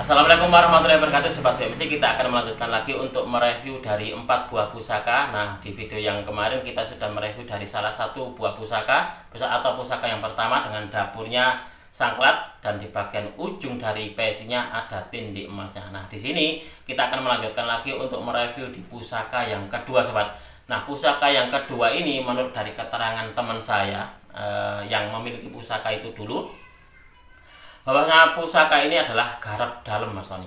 Assalamualaikum warahmatullahi wabarakatuh Sobat BMC. Kita akan melanjutkan lagi untuk mereview dari 4 buah pusaka. Nah, di video yang kemarin kita sudah mereview dari salah satu buah pusaka atau pusaka yang pertama dengan dapurnya sangklat, dan di bagian ujung dari pesinya ada tindik emasnya. Nah, di sini kita akan melanjutkan lagi untuk mereview di pusaka yang kedua, Sobat. Nah, pusaka yang kedua ini menurut dari keterangan teman saya yang memiliki pusaka itu dulu, bahwasanya pusaka ini adalah garap dalam, Mas Tony.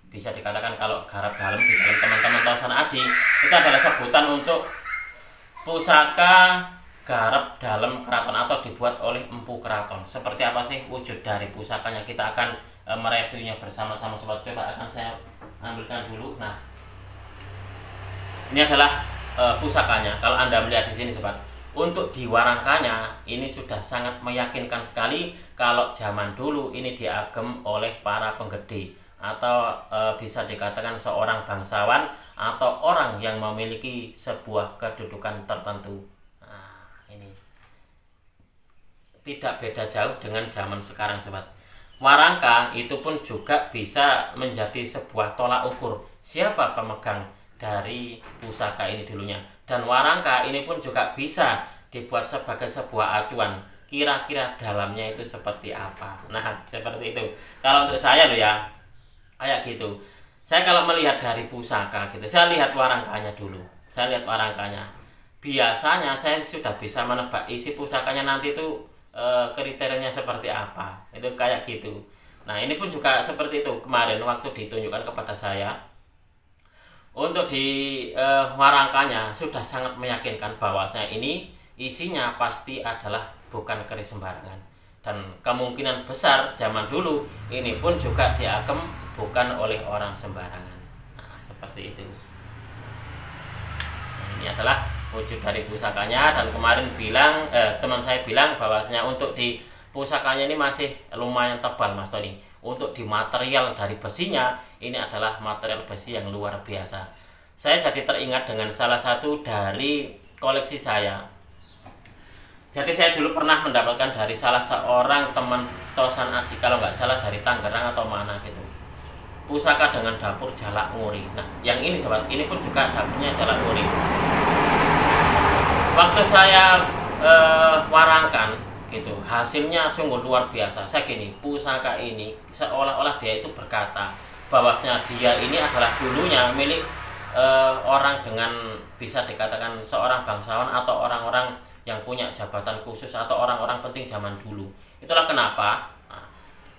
Bisa dikatakan kalau garap dalam di dalam teman-teman Tosan Aji itu adalah sebutan untuk pusaka garap dalam keraton atau dibuat oleh empu keraton. Seperti apa sih wujud dari pusakanya? Kita akan mereviewnya bersama-sama, Sobat. Coba akan saya ambilkan dulu. Nah, ini adalah pusakanya. Kalau Anda melihat di sini, Sobat, untuk di warangkanya ini sudah sangat meyakinkan sekali kalau zaman dulu ini diagem oleh para penggede atau bisa dikatakan seorang bangsawan atau orang yang memiliki sebuah kedudukan tertentu. Nah, ini tidak beda jauh dengan zaman sekarang, Sobat. Warangka itu pun juga bisa menjadi sebuah tolak ukur siapa pemegang dari pusaka ini dulunya. Dan warangka ini pun juga bisa dibuat sebagai sebuah acuan, kira-kira dalamnya itu seperti apa. Nah, seperti itu. Kalau untuk saya loh ya, kayak gitu. Saya kalau melihat dari pusaka gitu, saya lihat warangkanya dulu. Saya lihat warangkanya. Biasanya saya sudah bisa menebak isi pusakanya nanti itu kriterianya seperti apa. Itu kayak gitu. Nah, ini pun juga seperti itu. Kemarin waktu ditunjukkan kepada saya, untuk di warangkanya sudah sangat meyakinkan bahwasanya ini isinya pasti adalah bukan keris sembarangan, dan kemungkinan besar zaman dulu ini pun juga diagem bukan oleh orang sembarangan. Nah, seperti itu. Nah, ini adalah wujud dari pusakanya, dan kemarin teman saya bilang bahwasanya untuk di pusakanya ini masih lumayan tebal, Mas Tony. Untuk di material dari besinya ini adalah material besi yang luar biasa. Saya jadi teringat dengan salah satu dari koleksi saya. Jadi saya dulu pernah mendapatkan dari salah seorang teman Tosan Aji, kalau nggak salah dari Tangerang atau mana gitu, pusaka dengan dapur jalak nguri. Nah, yang ini, Sobat, ini pun juga dapurnya jalak nguri. Waktu saya warangkan gitu, hasilnya sungguh luar biasa. Saya gini, pusaka ini seolah-olah dia itu berkata bahwasanya dia ini adalah dulunya milik orang dengan bisa dikatakan seorang bangsawan atau orang-orang yang punya jabatan khusus atau orang-orang penting zaman dulu. Itulah kenapa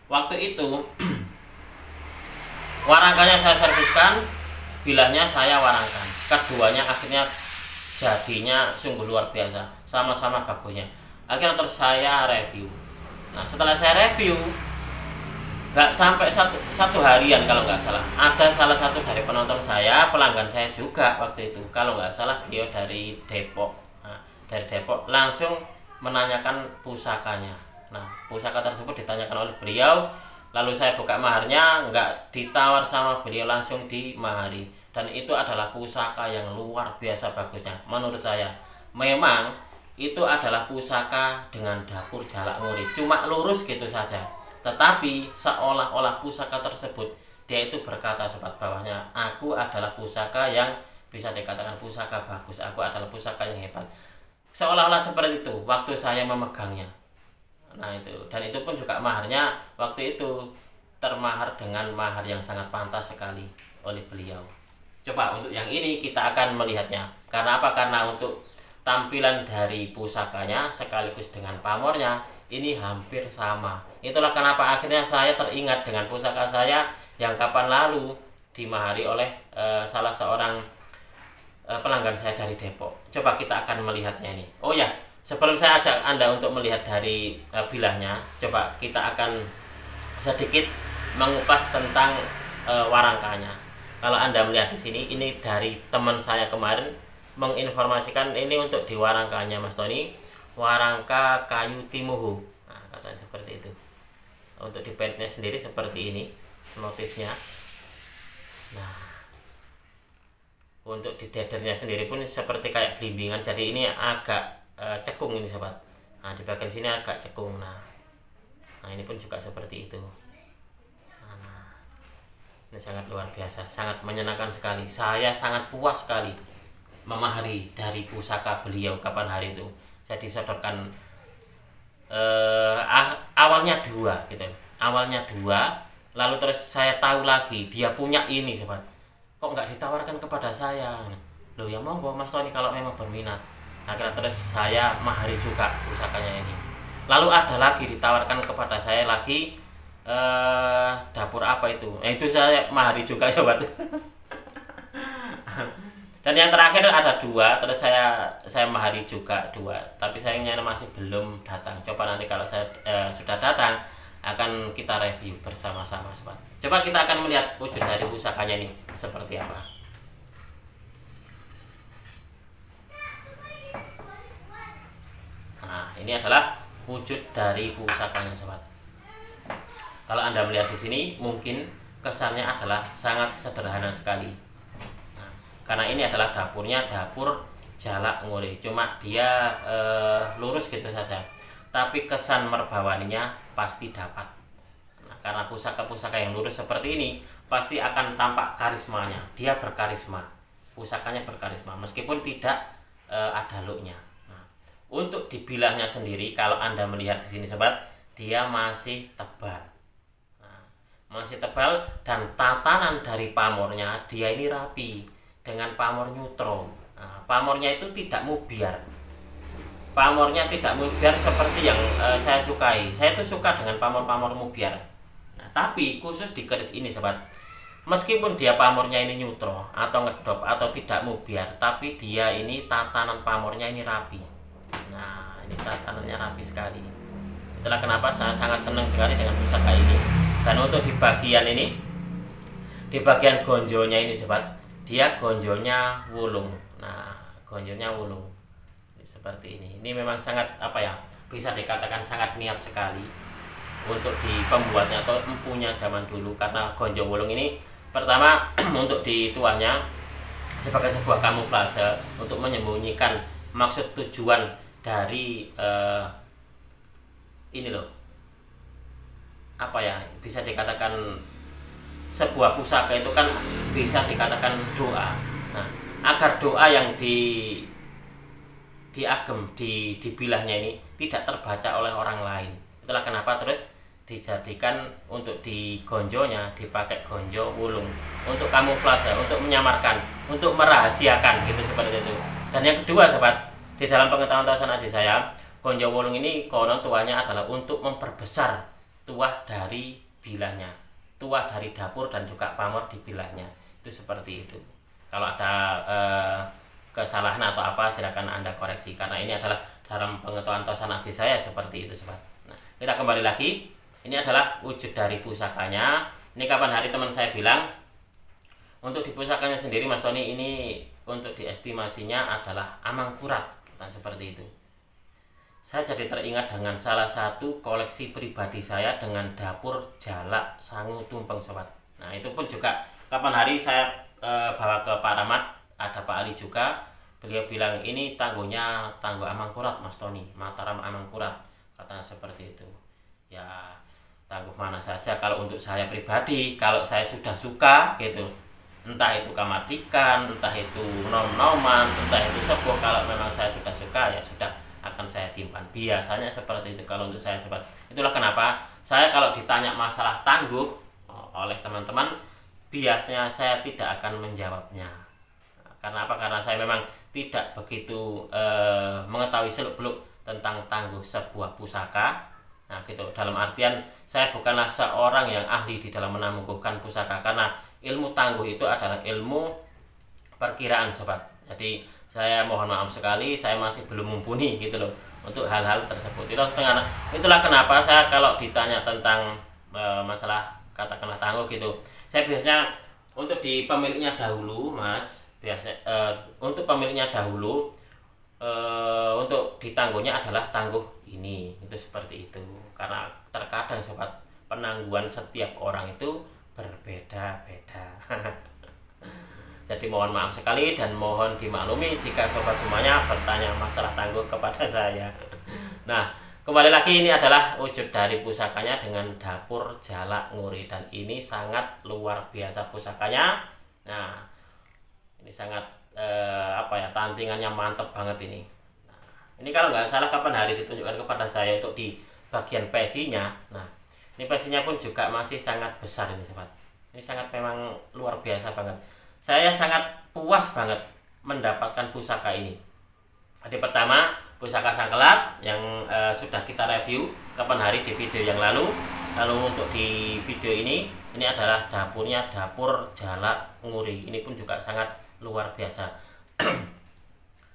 waktu itu warangkanya saya serviskan, bilahnya saya warangkan, keduanya akhirnya jadinya sungguh luar biasa, sama-sama bagusnya. Akhirnya terus saya review. Nah, setelah saya review, nggak sampai satu harian kalau nggak salah, ada salah satu dari penonton saya, pelanggan saya juga waktu itu, kalau nggak salah beliau dari Depok. Nah, dari Depok langsung menanyakan pusakanya. Nah, pusaka tersebut ditanyakan oleh beliau, lalu saya buka maharnya, nggak ditawar sama beliau, langsung dimahari. Dan itu adalah pusaka yang luar biasa bagusnya menurut saya. Memang itu adalah pusaka dengan dapur jalak nguri, cuma lurus gitu saja, tetapi seolah-olah pusaka tersebut dia itu berkata, Sobat, bawahnya, aku adalah pusaka yang bisa dikatakan pusaka bagus, aku adalah pusaka yang hebat. Seolah-olah seperti itu waktu saya memegangnya. Nah, itu, dan itu pun juga maharnya waktu itu termahar dengan mahar yang sangat pantas sekali oleh beliau. Coba untuk yang ini kita akan melihatnya. Karena apa? Karena untuk tampilan dari pusakanya sekaligus dengan pamornya ini hampir sama. Itulah kenapa akhirnya saya teringat dengan pusaka saya yang kapan lalu dimahari oleh salah seorang pelanggan saya dari Depok. Coba kita akan melihatnya ini. Oh ya, sebelum saya ajak Anda untuk melihat dari bilahnya, coba kita akan sedikit mengupas tentang warangkanya. Kalau Anda melihat di sini, ini dari teman saya kemarin menginformasikan ini untuk di warangkanya, Mas Tony, warangka kayu timuhu. Nah, katanya seperti itu. Untuk di pentnya sendiri seperti ini motifnya. Nah, untuk di dedernya sendiri pun seperti kayak belimbingan, jadi ini agak cekung ini, Sobat. Nah, di bagian sini agak cekung. Nah, ini pun juga seperti itu. Nah, Ini sangat luar biasa, sangat menyenangkan sekali. Saya sangat puas sekali memahari dari pusaka beliau kapan hari itu. Saya disodorkan awalnya dua gitu, awalnya dua, lalu terus saya tahu lagi dia punya ini sobat. Kok nggak ditawarkan kepada saya? Loh ya monggo Mas Tony kalau memang berminat. Akhirnya terus saya mahari juga pusakanya ini. Lalu ada lagi ditawarkan kepada saya lagi dapur apa itu? Itu saya mahari juga sobat. Dan yang terakhir ada dua, terus saya mahari juga dua, tapi sayangnya masih belum datang. Coba nanti kalau saya sudah datang akan kita review bersama-sama sobat. Coba kita akan melihat wujud dari pusakanya ini seperti apa. Nah, ini adalah wujud dari pusakanya sobat. Kalau Anda melihat di sini mungkin kesannya adalah sangat sederhana sekali. Karena ini adalah dapurnya, dapur Jalak Nguri, cuma dia lurus gitu saja, tapi kesan merbawaninya pasti dapat. Nah, karena pusaka-pusaka yang lurus seperti ini pasti akan tampak karismanya. Dia berkarisma, pusakanya berkarisma meskipun tidak ada looknya. Nah, untuk dibilahnya sendiri, kalau Anda melihat di sini sobat, dia masih tebal. Nah, masih tebal dan tatanan dari pamornya dia ini rapi dengan pamor nyutro. Nah, pamornya itu tidak mubiar. Pamornya tidak mubiar seperti yang saya sukai. Saya tuh suka dengan pamor-pamor mubiar. Nah, tapi khusus di keris ini sobat, meskipun dia pamornya ini nyutro atau ngedop atau tidak mubiar, tapi dia ini tatanan pamornya ini rapi. Nah, ini tatanannya rapi sekali. Itulah kenapa saya sangat senang sekali dengan pusaka ini. Dan untuk di bagian ini, di bagian gonjonya ini sobat, dia gonjonya wulung. Nah, gonjonya wulung seperti ini. Ini memang sangat apa ya, bisa dikatakan sangat niat sekali untuk di pembuatnya atau empunya zaman dulu. Karena gonjo wulung ini pertama untuk di tuanya sebagai sebuah kamuflase untuk menyembunyikan maksud tujuan dari ini loh, apa ya, bisa dikatakan sebuah pusaka itu kan bisa dikatakan doa. Nah, agar doa yang dibilahnya ini tidak terbaca oleh orang lain. Itulah kenapa terus dijadikan untuk di gonjonya dipakai gonjo wulung untuk kamuflase, untuk menyamarkan, untuk merahasiakan gitu seperti itu. Dan yang kedua sobat, di dalam pengetahuan Tasan Aji saya, gonjo wulung ini konon tuanya adalah untuk memperbesar tuah dari bilahnya, tuah dari dapur dan juga pamor di bilahnya. Itu seperti itu. Kalau ada kesalahan atau apa silakan Anda koreksi, karena ini adalah dalam pengetahuan Tasan Aji saya seperti itu sobat. Nah, kita kembali lagi. Ini adalah wujud dari pusakanya. Ini kapan hari teman saya bilang untuk di pusakanya sendiri Mas Tony ini untuk diestimasinya adalah amangkurat. Nah, seperti itu. Saya jadi teringat dengan salah satu koleksi pribadi saya dengan dapur Jalak Sangu Tumpeng sobat. Nah, itu pun juga kapan hari saya bawa ke Pak Rahmat, ada Pak Ali juga. Beliau bilang ini tangguhnya tangguh amangkurat Mas Tony, Mataram amangkurat, katanya seperti itu. Ya, tangguh mana saja kalau untuk saya pribadi, kalau saya sudah suka gitu, entah itu kamatikan, entah itu nom-noman, entah itu sepuh, kalau memang saya sudah suka ya sudah akan saya simpan. Biasanya seperti itu kalau untuk saya sobat. Itulah kenapa saya kalau ditanya masalah tangguh oleh teman-teman, biasanya saya tidak akan menjawabnya. Karena apa? Karena saya memang tidak begitu mengetahui seluk-beluk tentang tangguh sebuah pusaka. Nah gitu, dalam artian saya bukanlah seorang yang ahli di dalam menangguhkan pusaka, karena ilmu tangguh itu adalah ilmu perkiraan sobat. Jadi saya mohon maaf sekali, saya masih belum mumpuni gitu loh untuk hal-hal tersebut. Itulah kenapa saya kalau ditanya tentang masalah katakanlah tangguh gitu, saya biasanya untuk di pemiliknya dahulu Mas, untuk pemiliknya dahulu, untuk ditangguhnya adalah tangguh ini, itu seperti itu. Karena terkadang sobat, penangguhan setiap orang itu berbeda-beda. Jadi mohon maaf sekali dan mohon dimaklumi jika sobat semuanya bertanya masalah tangguh kepada saya. Nah, kembali lagi, ini adalah wujud dari pusakanya dengan dapur Jalak Nguri, dan ini sangat luar biasa pusakanya. Nah, ini sangat tantingannya mantep banget ini. Nah, ini kalau nggak salah kapan hari ditunjukkan kepada saya untuk di bagian pesinya. Nah, ini pesinya pun juga masih sangat besar ini sobat. Ini sangat memang luar biasa banget. Saya sangat puas banget mendapatkan pusaka ini. Jadi pertama, pusaka Sangkelap yang sudah kita review kapan hari di video yang lalu. Lalu untuk di video ini adalah dapurnya dapur Jalak Nguri. Ini pun juga sangat luar biasa.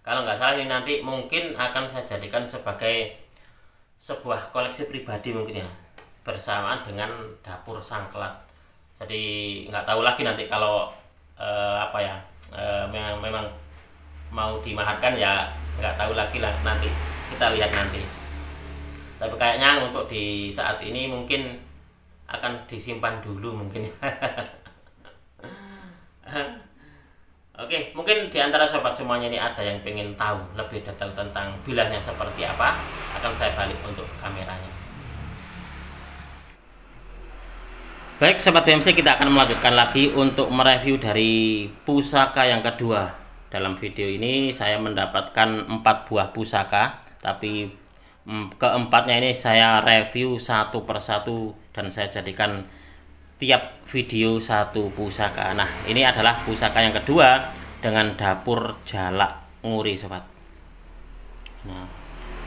Kalau nggak salah ini nanti mungkin akan saya jadikan sebagai sebuah koleksi pribadi mungkin ya, bersamaan dengan dapur Sangkelap. Jadi nggak tahu lagi nanti kalau memang mau dimaharkan ya, nggak tahu lagi lah, nanti kita lihat nanti. Tapi kayaknya untuk di saat ini mungkin akan disimpan dulu mungkin. Oke, mungkin diantara sobat semuanya ini ada yang pengen tahu lebih detail tentang bilahnya seperti apa, akan saya balik untuk kameranya. Baik sobat BMC, kita akan melanjutkan lagi untuk mereview dari pusaka yang kedua. Dalam video ini saya mendapatkan 4 buah pusaka, tapi keempatnya ini saya review satu persatu dan saya jadikan tiap video satu pusaka. Nah, ini adalah pusaka yang kedua dengan dapur Jalak Nguri sobat. Nah,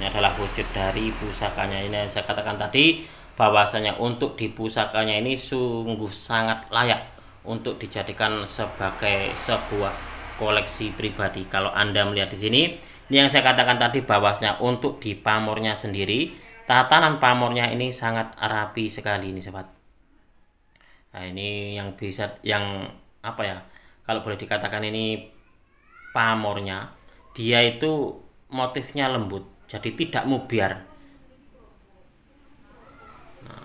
ini adalah wujud dari pusakanya. Ini saya katakan tadi bahwasanya untuk di pusakanya ini sungguh sangat layak untuk dijadikan sebagai sebuah koleksi pribadi. Kalau Anda melihat di sini, ini yang saya katakan tadi bahwasanya untuk di pamornya sendiri, tatanan pamornya ini sangat rapi sekali ini sobat. Nah, ini yang kalau boleh dikatakan ini pamornya, dia itu motifnya lembut, jadi tidak mubiar. Nah,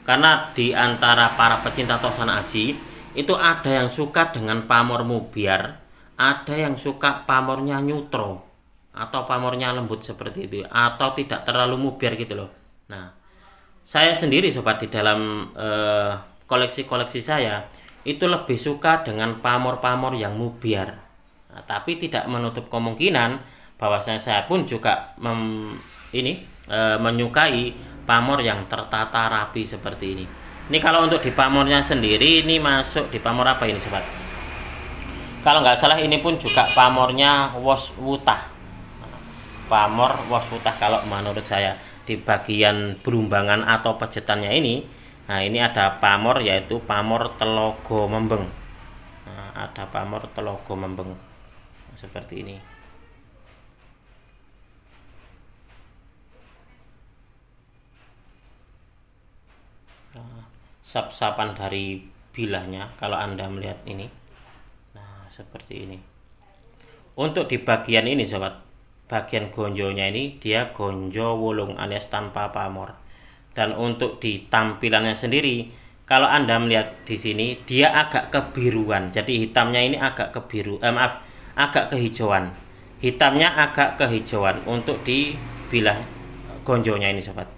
karena di antara para pecinta tosan aji itu ada yang suka dengan pamor mubiar, ada yang suka pamornya neutro atau pamornya lembut seperti itu, atau tidak terlalu mubiar gitu loh. Nah, saya sendiri sobat di dalam koleksi-koleksi saya itu lebih suka dengan pamor-pamor yang mubiar. Nah, tapi tidak menutup kemungkinan bahwasanya saya pun juga menyukai pamor yang tertata rapi seperti ini. Ini kalau untuk di pamornya sendiri, ini masuk di pamor apa ini sobat? Kalau nggak salah ini pun juga pamornya Woswutah. Pamor Woswutah kalau menurut saya, di bagian berumbangan atau pejetannya ini. Nah, ini ada pamor yaitu pamor Telogo Membeng. Nah, ada pamor Telogo Membeng seperti ini. Nah, sap-sapan dari bilahnya kalau Anda melihat ini. Seperti ini. Untuk di bagian ini sobat, bagian gonjonya ini dia gonjo wulung alias tanpa pamor. Dan untuk di tampilannya sendiri, kalau Anda melihat di sini dia agak kebiruan. Jadi hitamnya ini agak agak kehijauan. Hitamnya agak kehijauan untuk di bilah gonjonya ini sobat.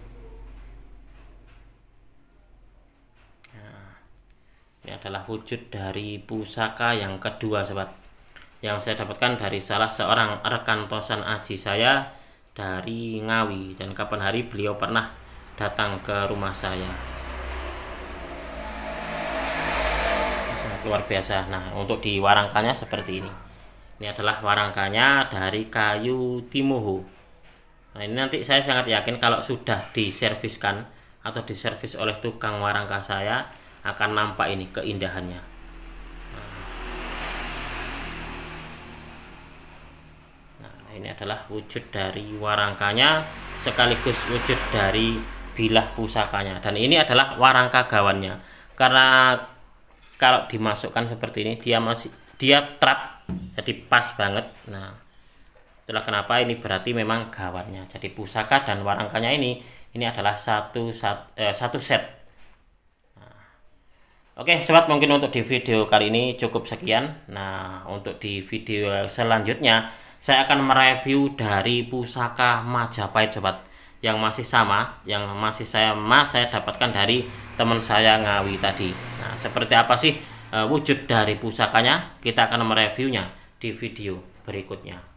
Ini adalah wujud dari pusaka yang kedua sobat, yang saya dapatkan dari salah seorang rekan tosan aji saya dari Ngawi, dan kapan hari beliau pernah datang ke rumah saya. Sangat luar biasa. Nah, untuk di warangkanya seperti ini. Ini adalah warangkanya dari kayu timuhu. Nah, ini nanti saya sangat yakin kalau sudah diserviskan atau diservis oleh tukang warangka saya, akan nampak ini keindahannya. Nah, ini adalah wujud dari warangkanya sekaligus wujud dari bilah pusakanya, dan ini adalah warangka gawannya. Karena kalau dimasukkan seperti ini dia trap, jadi pas banget. Nah, itulah kenapa ini berarti memang gawannya. Jadi pusaka dan warangkanya ini adalah satu set. Oke sobat, mungkin untuk di video kali ini cukup sekian. Nah, untuk di video selanjutnya saya akan mereview dari pusaka Majapahit sobat. yang masih sama, yang masih saya dapatkan dari teman saya Ngawi tadi. Nah, seperti apa sih wujud dari pusakanya? Kita akan mereviewnya di video berikutnya.